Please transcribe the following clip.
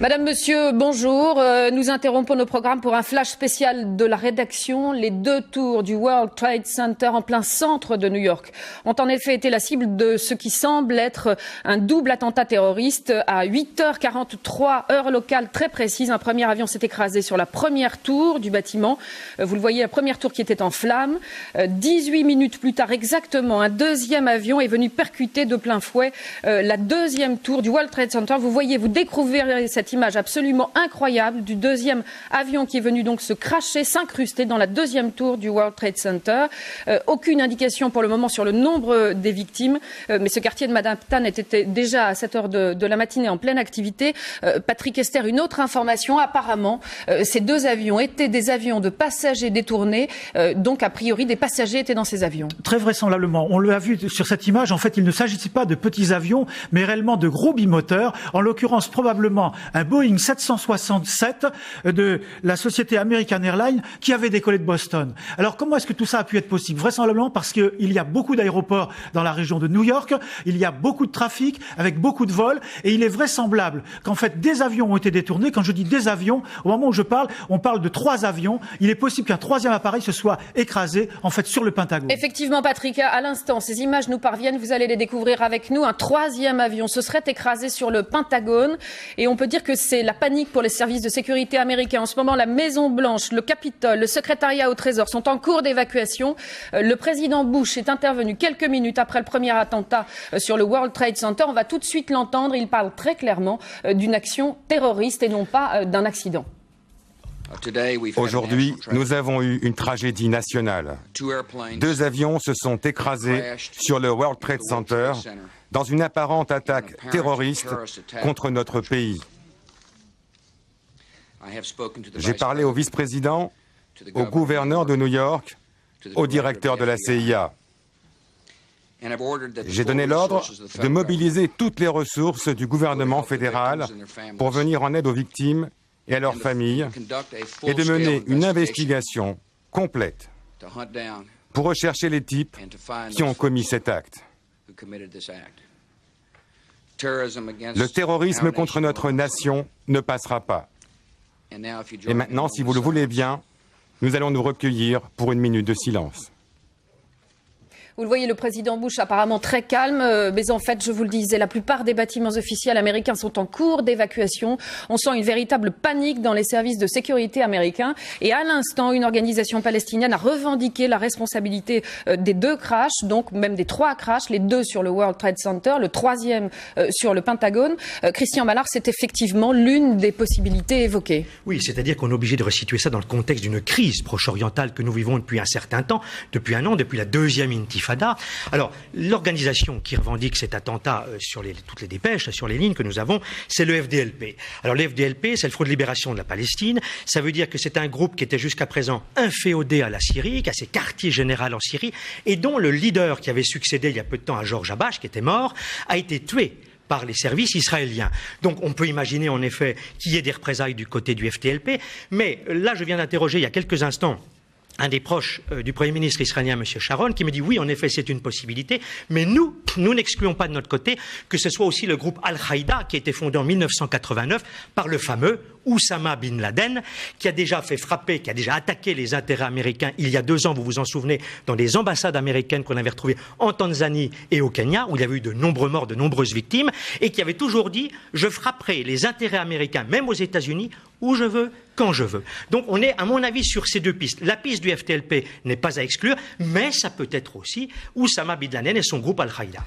Madame, Monsieur, bonjour. Nous interrompons nos programmes pour un flash spécial de la rédaction. Les deux tours du World Trade Center en plein centre de New York ont en effet été la cible de ce qui semble être un double attentat terroriste. À 8h43, heure locale très précise, un premier avion s'est écrasé sur la première tour du bâtiment. Vous le voyez, la première tour qui était en flammes. 18 minutes plus tard exactement, un deuxième avion est venu percuter de plein fouet la deuxième tour du World Trade Center. Vous voyez, vous découvrez cette image absolument incroyable du deuxième avion qui est venu donc se cracher, s'incruster dans la deuxième tour du World Trade Center. Aucune indication pour le moment sur le nombre des victimes, mais ce quartier de Manhattan était déjà à 7 heures de la matinée en pleine activité. Patrick Esther, une autre information, apparemment ces deux avions étaient des avions de passagers détournés, donc a priori des passagers étaient dans ces avions. Très vraisemblablement, on l'a vu sur cette image, en fait il ne s'agissait pas de petits avions, mais réellement de gros bimoteurs, en l'occurrence probablement un Boeing 767 de la société American Airlines qui avait décollé de Boston. Alors comment est-ce que tout ça a pu être possible? Vraisemblablement parce qu'il y a beaucoup d'aéroports dans la région de New York, il y a beaucoup de trafic avec beaucoup de vols et il est vraisemblable qu'en fait des avions ont été détournés. Quand je dis des avions, au moment où je parle, on parle de 3 avions. Il est possible qu'un troisième appareil se soit écrasé en fait sur le Pentagone. Effectivement Patrick, à l'instant ces images nous parviennent, vous allez les découvrir avec nous. Un troisième avion se serait écrasé sur le Pentagone et on peut dire que c'est la panique pour les services de sécurité américains. En ce moment, la Maison-Blanche, le Capitole, le secrétariat au Trésor sont en cours d'évacuation. Le président Bush est intervenu quelques minutes après le premier attentat sur le World Trade Center. On va tout de suite l'entendre. Il parle très clairement d'une action terroriste et non pas d'un accident. Aujourd'hui, nous avons eu une tragédie nationale. 2 avions se sont écrasés sur le World Trade Center dans une apparente attaque terroriste contre notre pays. J'ai parlé au vice-président, au gouverneur de New York, au directeur de la CIA. J'ai donné l'ordre de mobiliser toutes les ressources du gouvernement fédéral pour venir en aide aux victimes et à leurs familles et de mener une investigation complète pour rechercher les types qui ont commis cet acte. Le terrorisme contre notre nation ne passera pas. Et maintenant, si vous le voulez bien, nous allons nous recueillir pour une minute de silence. Vous le voyez, le président Bush apparemment très calme, mais en fait, je vous le disais, la plupart des bâtiments officiels américains sont en cours d'évacuation. On sent une véritable panique dans les services de sécurité américains. Et à l'instant, une organisation palestinienne a revendiqué la responsabilité des 2 crashs, donc même des 3 crashs, les 2 sur le World Trade Center, le 3e sur le Pentagone. Christian Ballard, c'est effectivement l'une des possibilités évoquées. Oui, c'est-à-dire qu'on est obligé de resituer ça dans le contexte d'une crise proche-orientale que nous vivons depuis un certain temps, depuis un an, depuis la 2e intifada. Alors, l'organisation qui revendique cet attentat sur toutes les dépêches, sur les lignes que nous avons, c'est le FDLP. Alors, le FDLP, c'est le Front de libération de la Palestine. Ça veut dire que c'est un groupe qui était jusqu'à présent inféodé à la Syrie, qui a ses quartiers généraux en Syrie, et dont le leader qui avait succédé il y a peu de temps à Georges Habash, qui était mort, a été tué par les services israéliens. Donc on peut imaginer en effet qu'il y ait des représailles du côté du FDLP, mais là je viens d'interroger il y a quelques instants un des proches du Premier ministre israélien, M. Sharon, qui me dit oui, en effet, c'est une possibilité, mais nous n'excluons pas de notre côté que ce soit aussi le groupe Al-Qaïda qui a été fondé en 1989 par le fameux Oussama Bin Laden, qui a déjà fait frapper, qui a déjà attaqué les intérêts américains il y a 2 ans, vous vous en souvenez, dans des ambassades américaines qu'on avait retrouvées en Tanzanie et au Kenya, où il y avait eu de nombreux morts, de nombreuses victimes, et qui avait toujours dit « je frapperai les intérêts américains, même aux États-Unis, où je veux, quand je veux ». Donc on est, à mon avis, sur ces 2 pistes. La piste du FDLP n'est pas à exclure, mais ça peut être aussi Oussama Bin Laden et son groupe Al-Qaïda.